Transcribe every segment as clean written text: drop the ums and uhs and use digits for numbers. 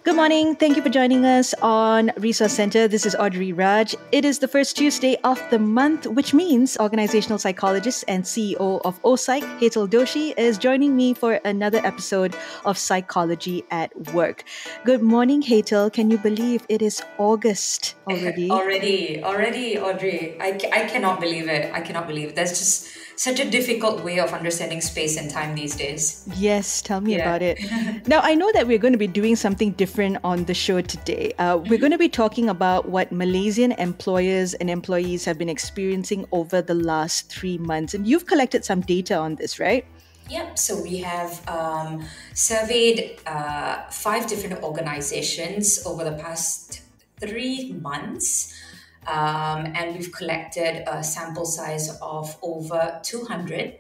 Good morning. Thank you for joining us on Resource Center. This is Audrey Raj. It is the first Tuesday of the month, which means organizational psychologist and CEO of OPsych, Hetal Doshi, is joining me for another episode of Psychology at Work. Good morning, Hetal. Can you believe it is August already? Already, Audrey. I cannot believe it. I cannot believe it. That's just such a difficult way of understanding space and time these days. Yes, tell me Yeah. about it. Now, I know that we're going to be doing something different on the show today. We're going to be talking about what Malaysian employers and employees have been experiencing over the last 3 months. And you've collected some data on this, right? Yep. So we have surveyed 5 different organizations over the past 3 months. And we've collected a sample size of over 200.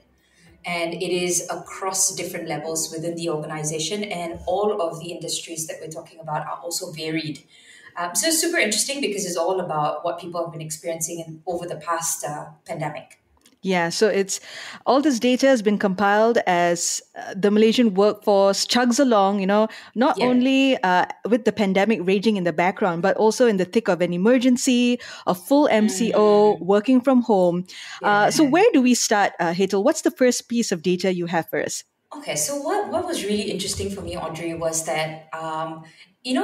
And it is across different levels within the organization, and all of the industries that we're talking about are also varied. So it's super interesting because it's all about what people have been experiencing over the past pandemic. Yeah, so it's all this data has been compiled as the Malaysian workforce chugs along, not Yeah. only with the pandemic raging in the background, but also in the thick of an emergency, a full MCO, working from home. Yeah. So where do we start, Hetal? What's the first piece of data you have for us? Okay, so what was really interesting for me, Audrey, was that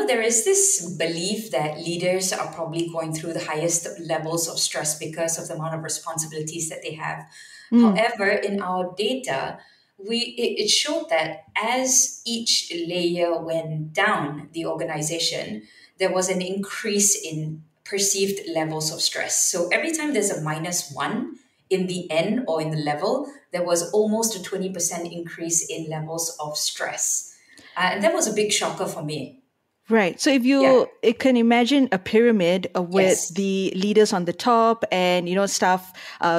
there is this belief that leaders are probably going through the highest levels of stress because of the amount of responsibilities that they have. However, in our data, it showed that as each layer went down the organization, there was an increase in perceived levels of stress. So every time there's a -1 in the end or in the level, there was almost a 20% increase in levels of stress. And that was a big shocker for me. Right. So if Yeah. it can imagine a pyramid with Yes. the leaders on the top and, staff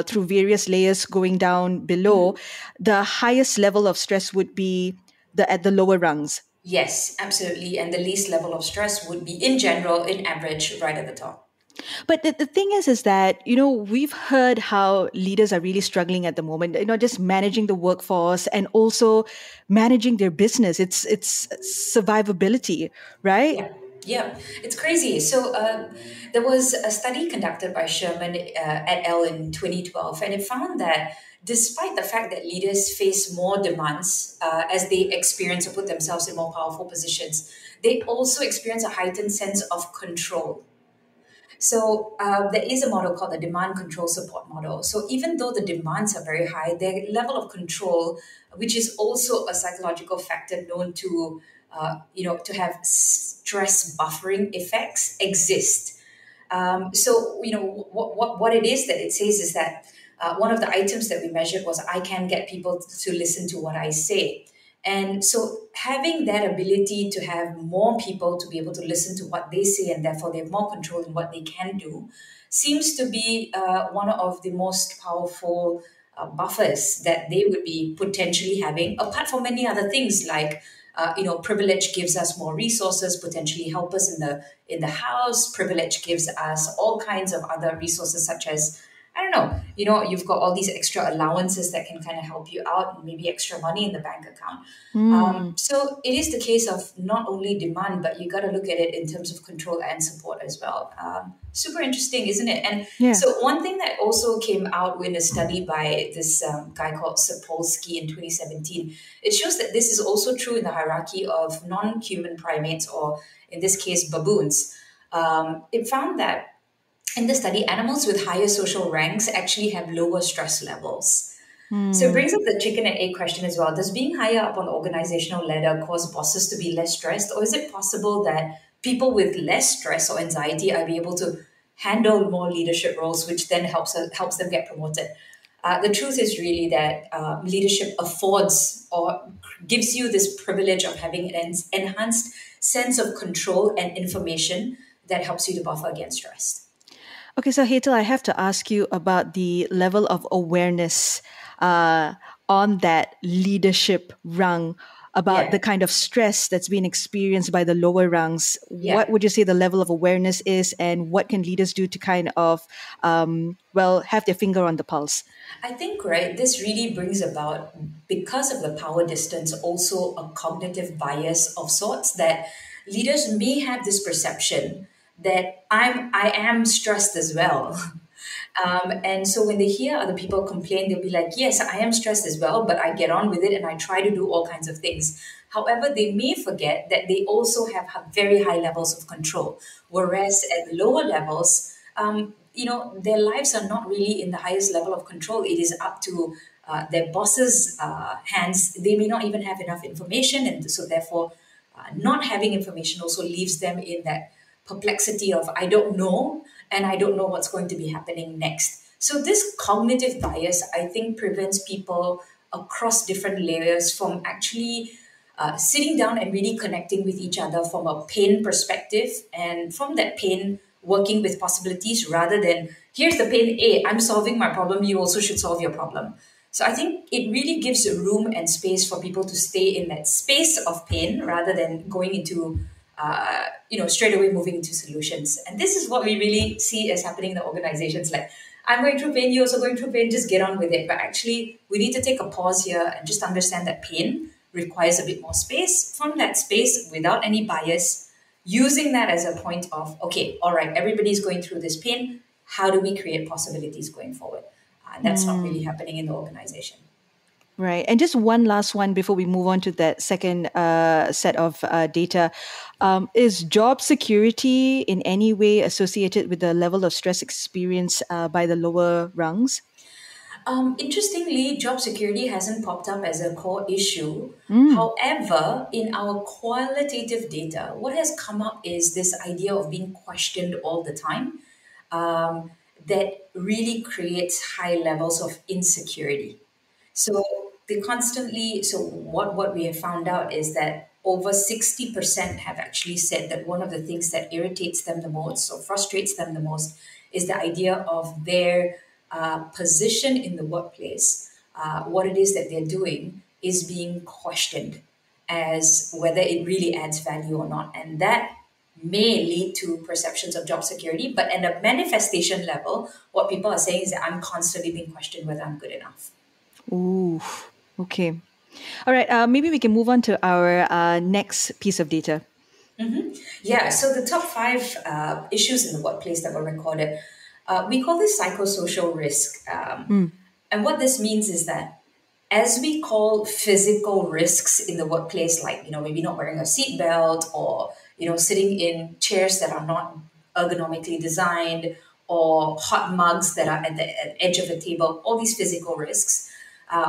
through various layers going down below, the highest level of stress would be at the lower rungs. Yes, absolutely. And the least level of stress would be, in general, in average, right at the top. But the thing is that, we've heard how leaders are really struggling at the moment, just managing the workforce and also managing their business. It's survivability, right? Yeah, yeah, it's crazy. So there was a study conducted by Sherman et al. In 2012, and it found that despite the fact that leaders face more demands as they experience or put themselves in more powerful positions, they also experience a heightened sense of control. So there is a model called the demand control support model. So even though the demands are very high, their level of control, which is also a psychological factor known to have stress buffering effects, exist. What it is that it says is that one of the items that we measured was I can get people to listen to what I say. And so having that ability to have more people to be able to listen to what they say and therefore they have more control in what they can do seems to be one of the most powerful buffers that they would be potentially having, apart from many other things like privilege gives us more resources, potentially help us in the house. Privilege gives us all kinds of other resources, such as I don't know, you've got all these extra allowances that can kind of help you out, and maybe extra money in the bank account. So it is the case of not only demand, but you got to look at it in terms of control and support as well. Super interesting, isn't it? And Yeah. so one thing that also came out in a study by this guy called Sapolsky in 2017, it shows that this is also true in the hierarchy of non-human primates, or in this case, baboons. It found that in the study, animals with higher social ranks actually have lower stress levels. So it brings up the chicken and egg question as well. Does being higher up on the organizational ladder cause bosses to be less stressed? Or is it possible that people with less stress or anxiety are able to handle more leadership roles, which then helps them get promoted? The truth is really that leadership affords or gives you this privilege of having an enhanced sense of control and information that helps you to buffer against stress. Okay, so Hetal, I have to ask you about the level of awareness on that leadership rung about the Yeah. kind of stress that's being experienced by the lower rungs. What Yeah. would you say the level of awareness is, and what can leaders do to kind of, have their finger on the pulse? I think, right, this really brings about, because of the power distance, also a cognitive bias of sorts that leaders may have this perception that I am stressed as well. And so when they hear other people complain, they'll be like, yes, I am stressed as well, but I get on with it and I try to do all kinds of things. However, they may forget that they also have very high levels of control, whereas at lower levels, their lives are not really in the highest level of control. It is up to their boss's hands. They may not even have enough information, and so therefore, not having information also leaves them in that perplexity of I don't know, and I don't know what's going to be happening next. So this cognitive bias, I think, prevents people across different layers from actually sitting down and really connecting with each other from a pain perspective, and from that pain working with possibilities rather than here's the pain A, I'm solving my problem, you also should solve your problem. So I think it really gives room and space for people to stay in that space of pain rather than going into straight away moving into solutions. And this is what we really see as happening in the organizations. Like, I'm going through pain, you're also going through pain, just get on with it. But actually, we need to take a pause here and just understand that pain requires a bit more space. From that space, without any bias, using that as a point of, okay, all right, everybody's going through this pain. How do we create possibilities going forward? That's not really happening in the organization. Right. And just one last one before we move on to that second set of data. Is job security in any way associated with the level of stress experienced by the lower rungs? Interestingly, job security hasn't popped up as a core issue. However, in our qualitative data, what has come up is this idea of being questioned all the time, that really creates high levels of insecurity. So what we have found out is that over 60% have actually said that one of the things that irritates them the most or frustrates them the most is the idea of their position in the workplace, what it is that they're doing is being questioned as whether it really adds value or not. And that may lead to perceptions of job security, but at a manifestation level, what people are saying is that I'm constantly being questioned whether I'm good enough. Ooh, okay. All right. Maybe we can move on to our next piece of data. Yeah, so the top five issues in the workplace that were recorded, we call this psychosocial risk. And what this means is that as we call physical risks in the workplace, like, maybe not wearing a seatbelt or, sitting in chairs that are not ergonomically designed or hot mugs that are at the edge of a table, all these physical risks,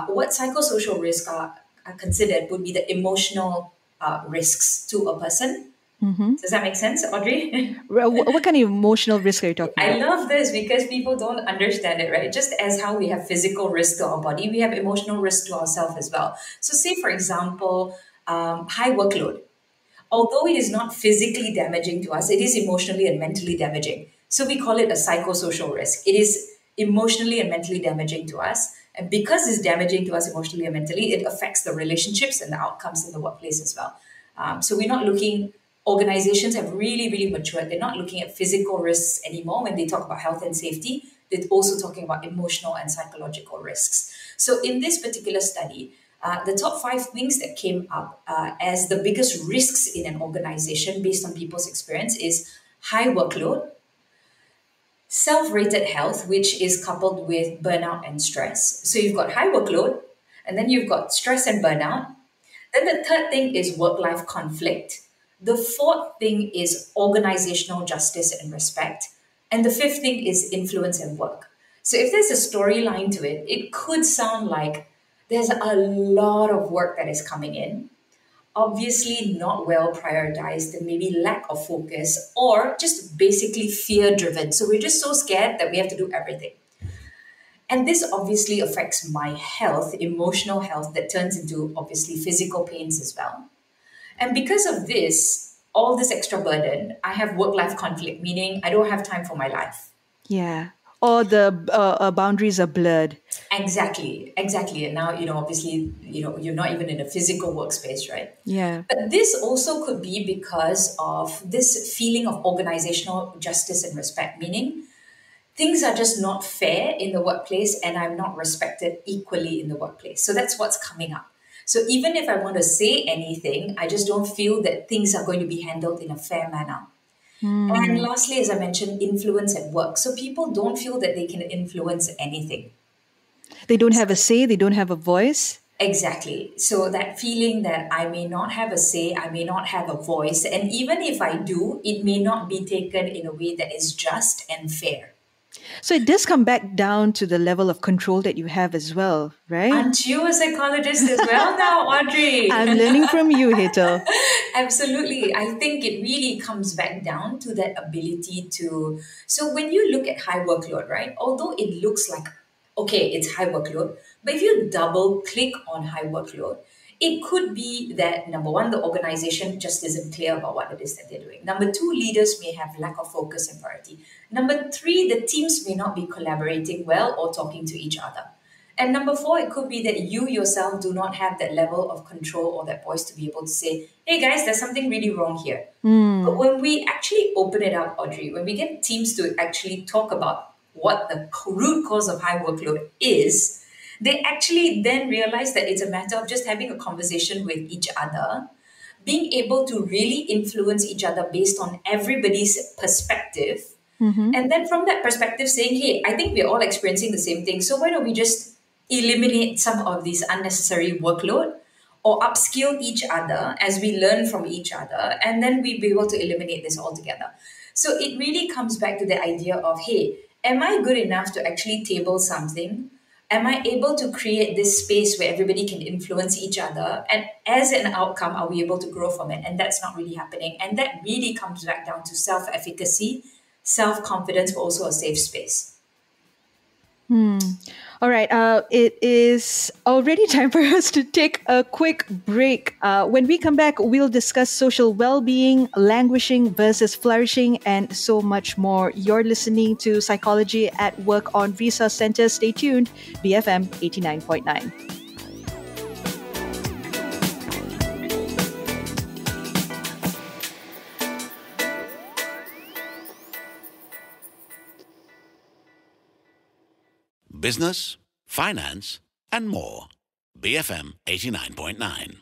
what psychosocial risks are considered would be the emotional risks to a person. Does that make sense, Audrey? What kind of emotional risk are you talking I about? love this because people don't understand it, right? Just as how we have physical risk to our body, we have emotional risk to ourselves as well. So, say, for example, high workload. Although it is not physically damaging to us, it is emotionally and mentally damaging. So, we call it a psychosocial risk. It is emotionally and mentally damaging to us. And because it's damaging to us emotionally and mentally, it affects the relationships and the outcomes in the workplace as well. So we're not looking, organizations have really, really matured. They're not looking at physical risks anymore when they talk about health and safety. They're also talking about emotional and psychological risks. So in this particular study, the top five things that came up as the biggest risks in an organization based on people's experience is high workload, self-rated health, which is coupled with burnout and stress. So you've got high workload, and then you've got stress and burnout. Then the third thing is work-life conflict. The fourth thing is organizational justice and respect. And the fifth thing is influence and work. So if there's a storyline to it, it could sound like there's a lot of work that is coming in, obviously not well prioritized, and maybe lack of focus, or just basically fear driven. So we're just so scared that we have to do everything. And this obviously affects my health, emotional health, that turns into obviously physical pains as well. And because of this, all this extra burden, I have work life conflict, meaning I don't have time for my life. Yeah. Or the boundaries are blurred. Exactly. And now, obviously, you're not even in a physical workspace, right? Yeah. But this also could be because of this feeling of organizational justice and respect, meaning things are just not fair in the workplace and I'm not respected equally in the workplace. So that's what's coming up. So even if I want to say anything, I just don't feel that things are going to be handled in a fair manner. And Hmm. lastly, as I mentioned, influence at work. So people don't feel that they can influence anything. They don't have a say, they don't have a voice. Exactly. So that feeling that I may not have a say, I may not have a voice, and even if I do, it may not be taken in a way that is just and fair. So it does come back down to the level of control that you have as well, right? Aren't you a psychologist as well now, Audrey? I'm learning from you, Hetal. Absolutely. I think it really comes back down to that ability to. So, when you look at high workload, right, although it looks like, okay, it's high workload, but if you double click on high workload, it could be that number one, the organization just isn't clear about what it is that they're doing. Number two, leaders may have lack of focus and priority. Number three, the teams may not be collaborating well or talking to each other. And number four, it could be that you yourself do not have that level of control or that voice to be able to say, hey guys, there's something really wrong here. But when we actually open it up, Audrey, when we get teams to actually talk about what the root cause of high workload is, they actually then realize that it's a matter of just having a conversation with each other, being able to really influence each other based on everybody's perspective. Mm-hmm. And then from that perspective, saying, hey, I think we're all experiencing the same thing. So why don't we just eliminate some of this unnecessary workload or upskill each other as we learn from each other? And then we be able to eliminate this altogether. So it really comes back to the idea of, hey, am I good enough to actually table something? Am I able to create this space where everybody can influence each other? And as an outcome, are we able to grow from it? And that's not really happening. And that really comes back down to self efficacy, self confidence, but also a safe space. Hmm. All right. It is already time for us to take a quick break. When we come back, we'll discuss social well being, languishing versus flourishing, and so much more. You're listening to Psychology at Work on Resource Center. Stay tuned. BFM 89.9. Business, finance, and more. BFM 89.9.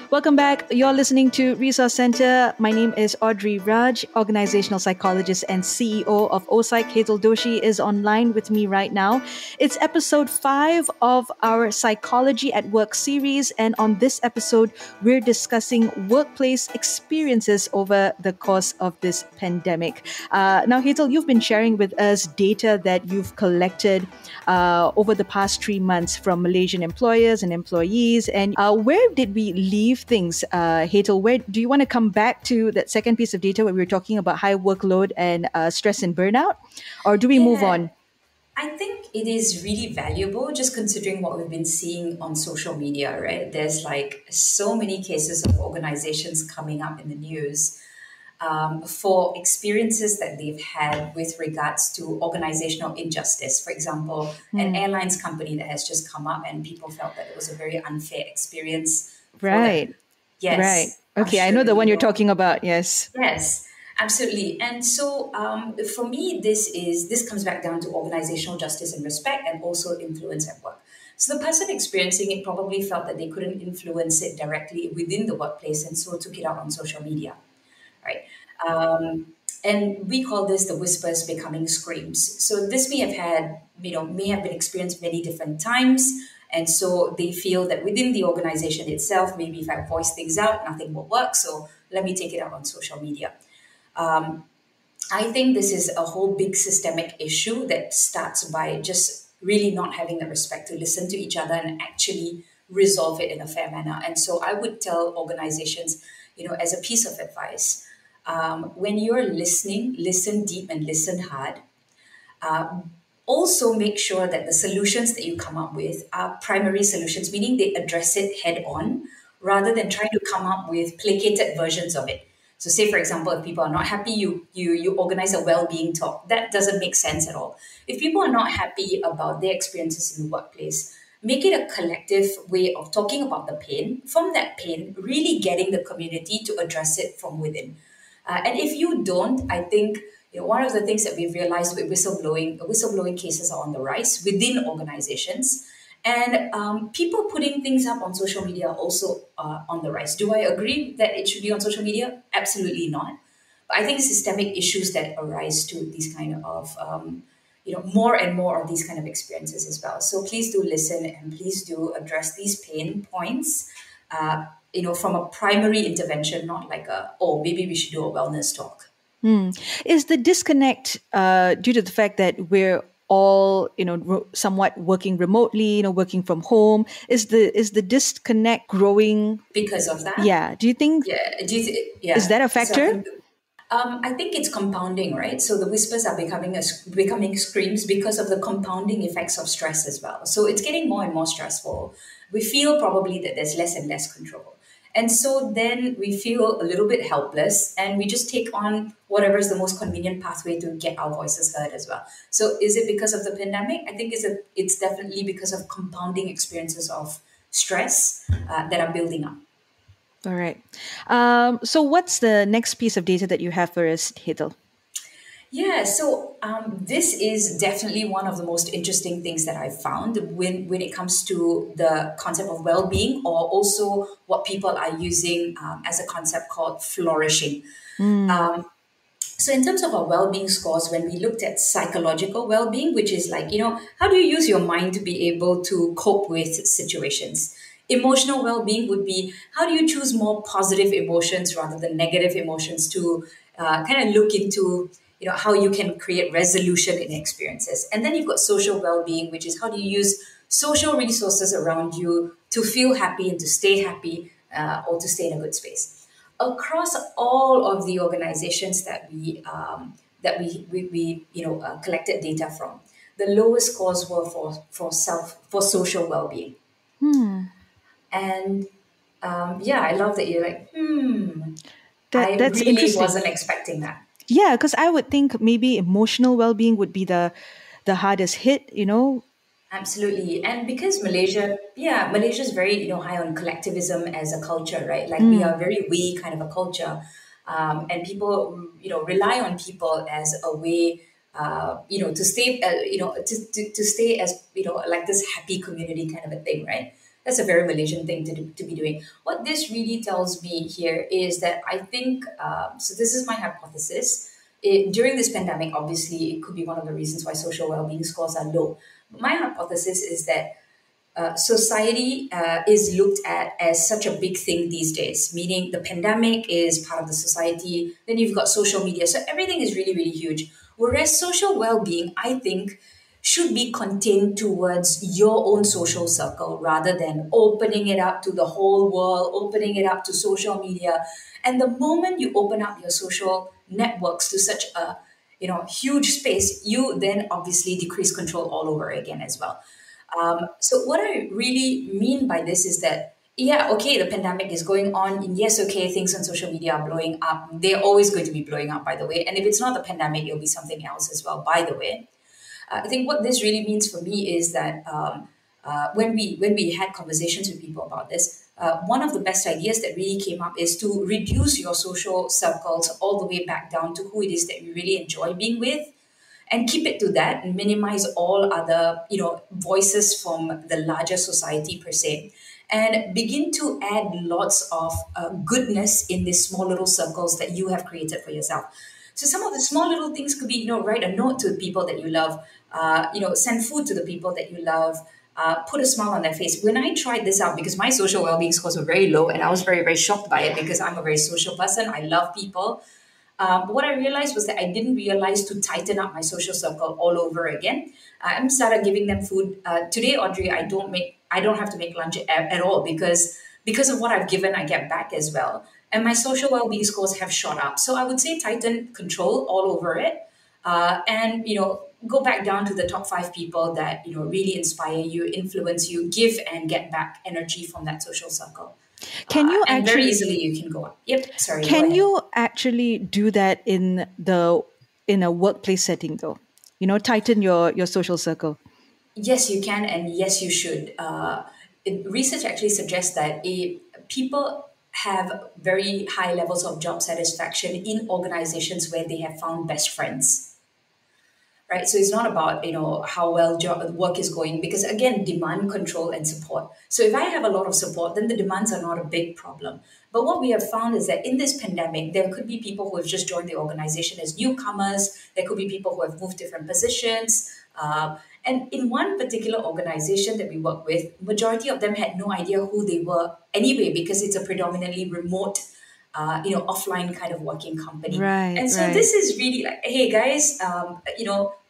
Welcome back. You're listening to Resource Center. My name is Audrey Raj, organizational psychologist and CEO of OSIC. Hetal Doshi is online with me right now. It's episode 5 of our Psychology at Work series. And on this episode, we're discussing workplace experiences over the course of this pandemic. Now, Hetal, you've been sharing with us data that you've collected over the past 3 months from Malaysian employers and employees. And where did we leave things, Hetal? Where do you want to come back to that second piece of data where we were talking about high workload and stress and burnout? Or do we move Yeah, on? I think it is really valuable just considering what we've been seeing on social media, right? There's like so many cases of organizations coming up in the news for experiences that they've had with regards to organizational injustice. For example, an Hmm. airlines company that has just come up and people felt that it was a very unfair experience for Right. them. Right. Yes, I'm Okay, I sure know the you one you're know. talking about. Yes. Yes, absolutely. And so for me, this comes back down to organizational justice and respect and also influence at work. So the person experiencing it probably felt that they couldn't influence it directly within the workplace and so took it out on social media, right? And we call this the whispers becoming screams. So this may have had, may have been experienced many different times. And so they feel that within the organization itself, maybe if I voice things out, nothing will work. So let me take it out on social media. I think this is a whole big systemic issue that starts by just really not having the respect to listen to each other and actually resolve it in a fair manner. And so I would tell organizations, as a piece of advice, when you're listening, listen deep and listen hard. Also, make sure that the solutions that you come up with are primary solutions, meaning they address it head on rather than trying to come up with placated versions of it. So, say for example, if people are not happy, you organize a well-being talk. That doesn't make sense at all. If people are not happy about their experiences in the workplace, make it a collective way of talking about the pain. From that pain, really getting the community to address it from within. And if you don't, I think one of the things that we've realized with whistleblowing cases are on the rise within organizations. And people putting things up on social media are also on the rise. Do I agree that it should be on social media? Absolutely not. But I think systemic issues that arise to these kind of, more and more of these kind of experiences as well. So please do listen and please do address these pain points, from a primary intervention, not like maybe we should do a wellness talk. Is the disconnect due to the fact that we're all, somewhat working remotely, working from home? Is the disconnect growing because of that? Yeah. Do you think? Yeah. Is that a factor? I think it's compounding, right? So the whispers are becoming screams because of the compounding effects of stress as well. So it's getting more and more stressful. We feel probably that there's less and less control. And so then we feel a little bit helpless and we just take on whatever is the most convenient pathway to get our voices heard as well. So is it because of the pandemic? I think it's definitely because of compounding experiences of stress that are building up. All right. So what's the next piece of data that you have for us, Hetal? Yeah, so this is definitely one of the most interesting things that I've found when it comes to the concept of well-being, or also what people are using as a concept called flourishing. So in terms of our well-being scores, when we looked at psychological well-being, which is like, how do you use your mind to be able to cope with situations? Emotional well-being would be, how do you choose more positive emotions rather than negative emotions to kind of look into, how you can create resolution in experiences. And then you've got social well-being, which is how do you use social resources around you to feel happy and to stay happy or to stay in a good space. Across all of the organizations that we collected data from, the lowest scores were for social well-being. And I love that you're like, That's really interesting. wasn't expecting that. Yeah, because I would think maybe emotional well-being would be the hardest hit, Absolutely. And because Malaysia is very, high on collectivism as a culture, right? Like we are very we kind of a culture. And people, rely on people as a way, to stay, to stay as, like this happy community kind of a thing, right? That's a very Malaysian thing to be doing. What this really tells me here is that I think, so this is my hypothesis. During this pandemic, obviously, it could be one of the reasons why social well-being scores are low. But my hypothesis is that society is looked at as such a big thing these days, meaning the pandemic is part of the society. Then you've got social media. So everything is really, really huge. Whereas social well-being, I think, should be contained towards your own social circle rather than opening it up to the whole world, opening it up to social media. And the moment you open up your social networks to such a huge space, you then obviously decrease control all over again as well. So what I really mean by this is that, the pandemic is going on. And yes, things on social media are blowing up. They're always going to be blowing up, by the way. And if it's not the pandemic, it'll be something else as well, by the way. I think what this really means for me is that when we had conversations with people about this, one of the best ideas that really came up is to reduce your social circles all the way back down to who it is that you really enjoy being with, and keep it to that and minimize all other voices from the larger society per se, and begin to add lots of goodness in these small little circles that you have created for yourself. So some of the small little things could be, write a note to the people that you love, send food to the people that you love, put a smile on their face. When I tried this out, because my social well-being scores were very low, and I was very, very shocked by it because I'm a very social person. I love people. But what I realized was that I didn't realize to tighten up my social circle all over again. I started giving them food. Today, Audrey, I don't have to make lunch at all because of what I've given, I get back as well. And my social well-being scores have shot up. So I would say tighten control all over it. And go back down to the top 5 people that really inspire you, influence you, give and get back energy from that social circle. Can you and very easily you can go up. Yep. Sorry. Can you actually do that in a workplace setting though? Tighten your social circle. Yes, you can, and yes, you should. Research actually suggests that people have very high levels of job satisfaction in organizations where they have found best friends, right? So it's not about how well work is going, because again, demand control and support. So if I have a lot of support, then the demands are not a big problem. But what we have found is that in this pandemic, there could be people who have just joined the organization as newcomers. There could be people who have moved different positions. And in one particular organization that we work with, majority of them had no idea who they were anyway, because it's a predominantly remote offline kind of working company. Right, And so right. this is really like, hey guys,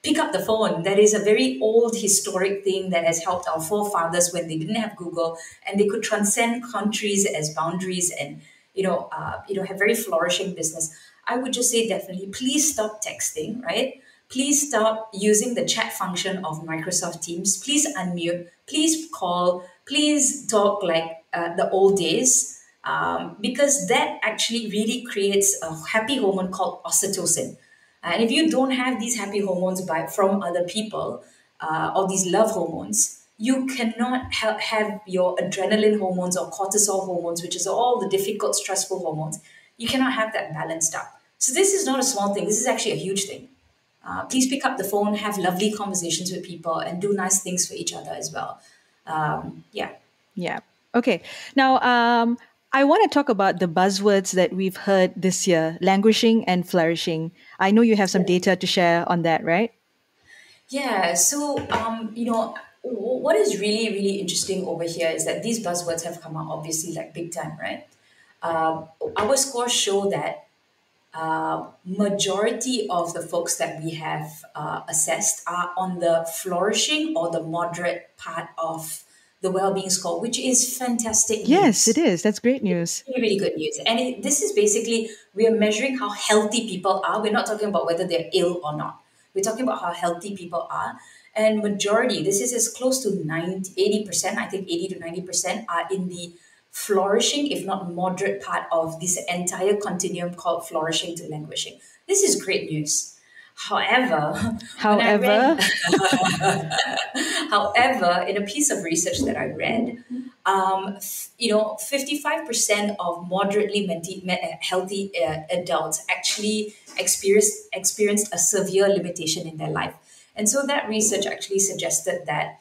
pick up the phone. That is a very old historic thing that has helped our forefathers when they didn't have Google, and they could transcend countries as boundaries and have very flourishing business. I would just say definitely, please stop texting, right? Please stop using the chat function of Microsoft Teams. Please unmute. Please call. Please talk like the old days, because that actually really creates a happy hormone called oxytocin. And if you don't have these happy hormones from other people, or these love hormones, you cannot have your adrenaline hormones or cortisol hormones, which is all the difficult, stressful hormones. You cannot have that balanced out. So this is not a small thing. This is actually a huge thing. Please pick up the phone, have lovely conversations with people, and do nice things for each other as well. Yeah. Yeah. Okay. Now, I want to talk about the buzzwords that we've heard this year: languishing and flourishing. I know you have some data to share on that, right? Yeah, so what is really really interesting over here is that these buzzwords have come out obviously like big time, right? Our scores show that majority of the folks that we have assessed are on the flourishing or the moderate part of the well-being score, which is fantastic Yes, it news. is. That's great news. Really, really good news. And this is basically, we are measuring how healthy people are. We're not talking about whether they're ill or not. We're talking about how healthy people are. And majority, this is as close to 80%, I think 80 to 90% are in the flourishing, if not moderate part of this entire continuum called flourishing to languishing. This is great news. However, when I read However, However, in a piece of research that I read, 55% of moderately healthy adults actually experienced a severe limitation in their life. And so that research actually suggested that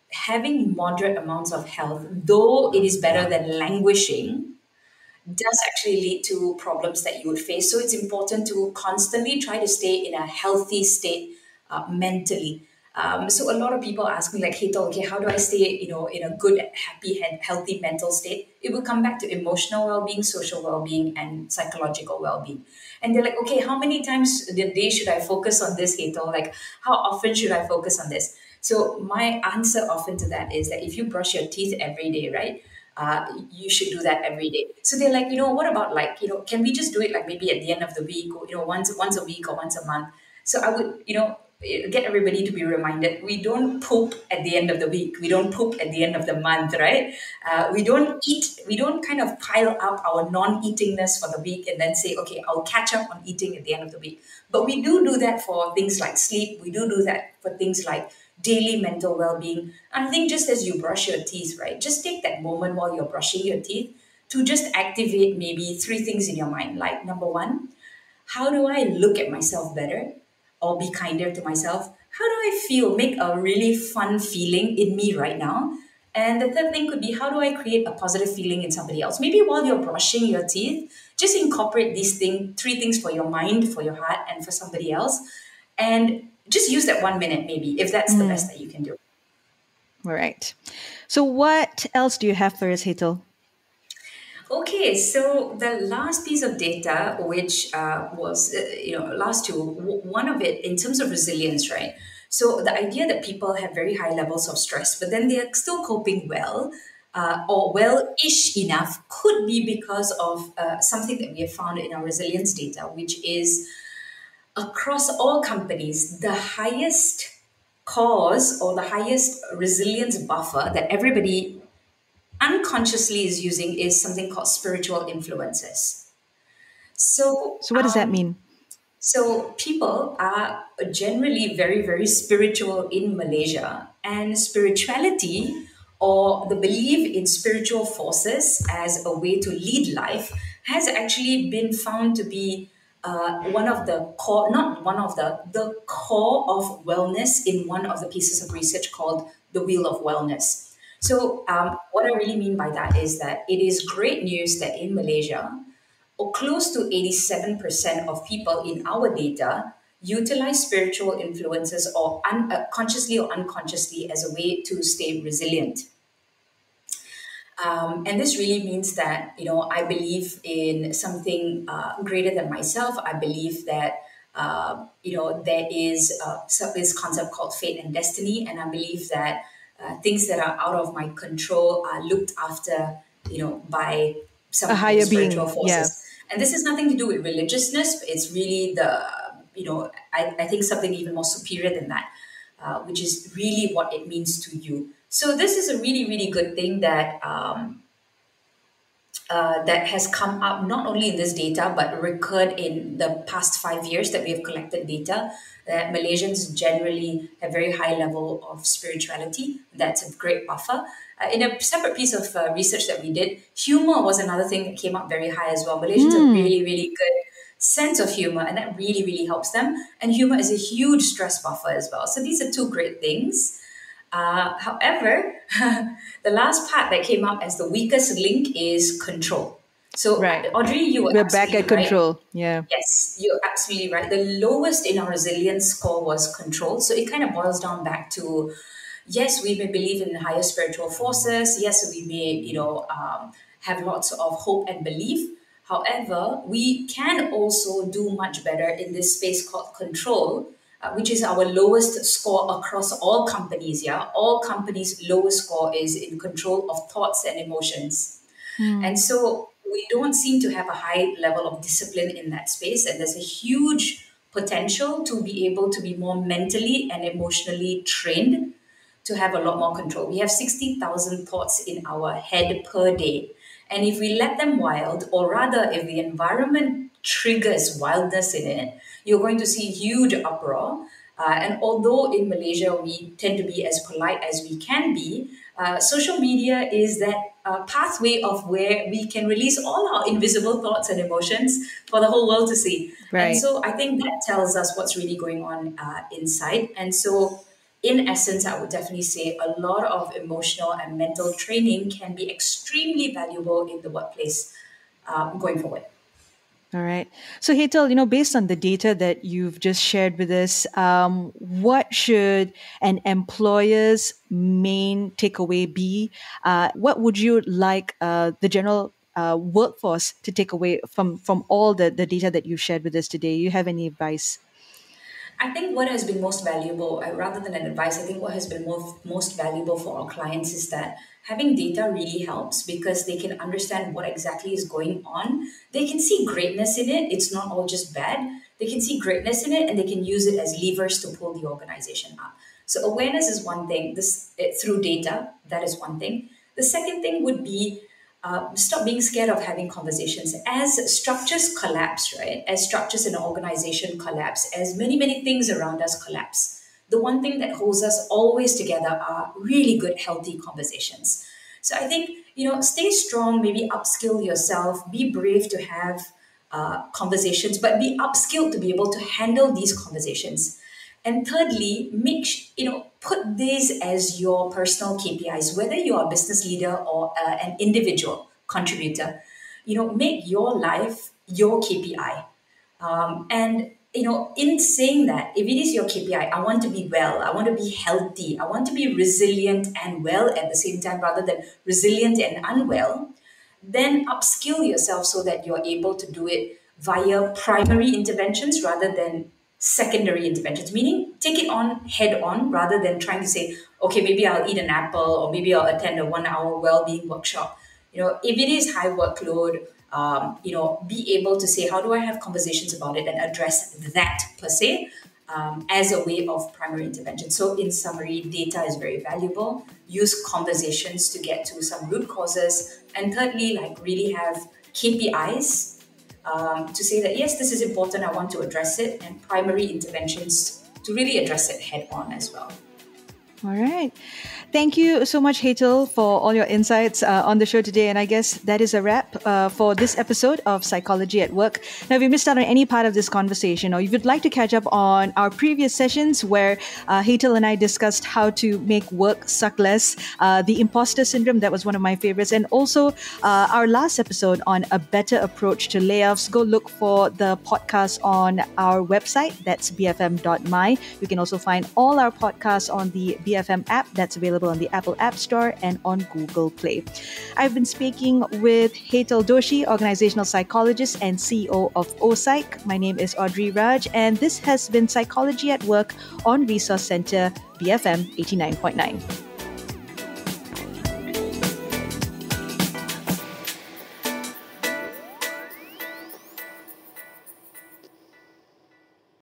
having moderate amounts of health, though it is better than languishing, does actually lead to problems that you would face. So it's important to constantly try to stay in a healthy state mentally. So a lot of people ask me like, Hetal, okay, how do I stay, in a good, happy, healthy mental state? It will come back to emotional well-being, social well-being, and psychological well-being. And they're like, okay, how many times a day should I focus on this, Hetal? Like, how often should I focus on this? So my answer often to that is that if you brush your teeth every day, right? You should do that every day. So they're like, what about like, can we just do it like maybe at the end of the week, or once a week or once a month? So I would, get everybody to be reminded, we don't poop at the end of the week, we don't poop at the end of the month, right? We don't kind of pile up our non-eatingness for the week and then say, okay, I'll catch up on eating at the end of the week. But we do that for things like sleep. We do that for things like daily mental well-being. And I think just as you brush your teeth, right, just take that moment while you're brushing your teeth to just activate maybe three things in your mind. Like, number one, how do I look at myself better or be kinder to myself? How do I feel? Make a really fun feeling in me right now. And the third thing could be, how do I create a positive feeling in somebody else? Maybe while you're brushing your teeth, just incorporate three things for your mind, for your heart, and for somebody else. And just use that 1 minute, maybe, if that's the best that you can do. all right. So, what else do you have for us, Hetal? Okay, so the last piece of data, which was, last two, one of it in terms of resilience, right? So the idea that people have very high levels of stress, but then they're still coping well, or well-ish enough, could be because of something that we have found in our resilience data, which is across all companies, the highest cause or the highest resilience buffer that everybody unconsciously is using is something called spiritual influences. So, So, what does that mean? so people are generally very, very spiritual in Malaysia, and spirituality or the belief in spiritual forces as a way to lead life has actually been found to be one of the core, not one of the core of wellness in one of the pieces of research called the Wheel of Wellness. So, what I really mean by that is that it is great news that in Malaysia, or close to 87% of people in our data utilize spiritual influences or consciously or unconsciously as a way to stay resilient. And this really means that, I believe in something greater than myself. I believe that, there is this concept called fate and destiny. And I believe that things that are out of my control are looked after, by some A higher higher spiritual being. Yeah. forces. And this has nothing to do with religiousness. It's really I think something even more superior than that, which is really what it means to you. So this is a really, really good thing that that has come up not only in this data but recurred in the past 5 years that we have collected data. That Malaysians generally have very high level of spirituality. That's a great buffer. In a separate piece of research that we did, humor was another thing that came up very high as well. Malaysians have really, really good sense of humor, and that really, really helps them. And humor is a huge stress buffer as well. So these are two great things. However, the last part that came up as the weakest link is control. So, Right. Audrey, you were We're back absolutely at right. control. Yeah. Yes, you're absolutely right. The lowest in our resilience score was control. So it kind of boils down back to, yes, we may believe in higher spiritual forces. Yes, we may, have lots of hope and belief. However, we can also do much better in this space called control, which is our lowest score across all companies. Yeah, all companies' lowest score is in control of thoughts and emotions. And so we don't seem to have a high level of discipline in that space. And there's a huge potential to be able to be more mentally and emotionally trained to have a lot more control. We have 60,000 thoughts in our head per day. And if we let them wild, or rather, if the environment triggers wildness in it, you're going to see huge uproar. And although in Malaysia we tend to be as polite as we can be, social media is that pathway of where we can release all our invisible thoughts and emotions for the whole world to see. And Right. so I think that tells us what's really going on inside. And so, in essence, I would definitely say a lot of emotional and mental training can be extremely valuable in the workplace going forward. All right. So, Hetal, based on the data that you've just shared with us, what should an employer's main takeaway be? What would you like the general workforce to take away from all the data that you've shared with us today? You have any advice? I think what has been most valuable, rather than an advice, I think what has been most valuable for our clients is that having data really helps because they can understand what exactly is going on. They can see greatness in it. It's not all just bad. They can see greatness in it and they can use it as levers to pull the organization up. So awareness is one thing. Through data, that is one thing. The second thing would be stop being scared of having conversations. As structures collapse, right? As structures in an organization collapse, as many, many things around us collapse, the one thing that holds us always together are really good, healthy conversations. So I think, stay strong, maybe upskill yourself, be brave to have conversations, but be upskilled to be able to handle these conversations. And thirdly, put these as your personal KPIs, whether you are a business leader or an individual contributor. Make your life your KPI. And in saying that, if it is your KPI, I want to be well, I want to be healthy, I want to be resilient and well at the same time, rather than resilient and unwell, then upskill yourself so that you're able to do it via primary interventions rather than secondary interventions, meaning take it on head on rather than trying to say, okay, maybe I'll eat an apple or maybe I'll attend a 1 hour well-being workshop. If it is high workload, be able to say, how do I have conversations about it and address that per se as a way of primary intervention. So in summary, data is very valuable. Use conversations to get to some root causes. And thirdly, really have KPIs to say that, yes, this is important, I want to address it, and primary interventions to really address it head on as well. All right. Thank you so much, Hetal, for all your insights on the show today. And I guess that is a wrap for this episode of Psychology at Work. Now, if you missed out on any part of this conversation, or if you'd like to catch up on our previous sessions where Hetal and I discussed how to make work suck less, the imposter syndrome, that was one of my favorites, and also our last episode on a better approach to layoffs, go look for the podcast on our website. That's bfm.my. You can also find all our podcasts on the BFM app that's available on the Apple App Store and on Google Play. I've been speaking with Hetal Doshi, organizational psychologist and CEO of OPsych. My name is Audrey Raj, and this has been Psychology at Work on Resource Center BFM 89.9.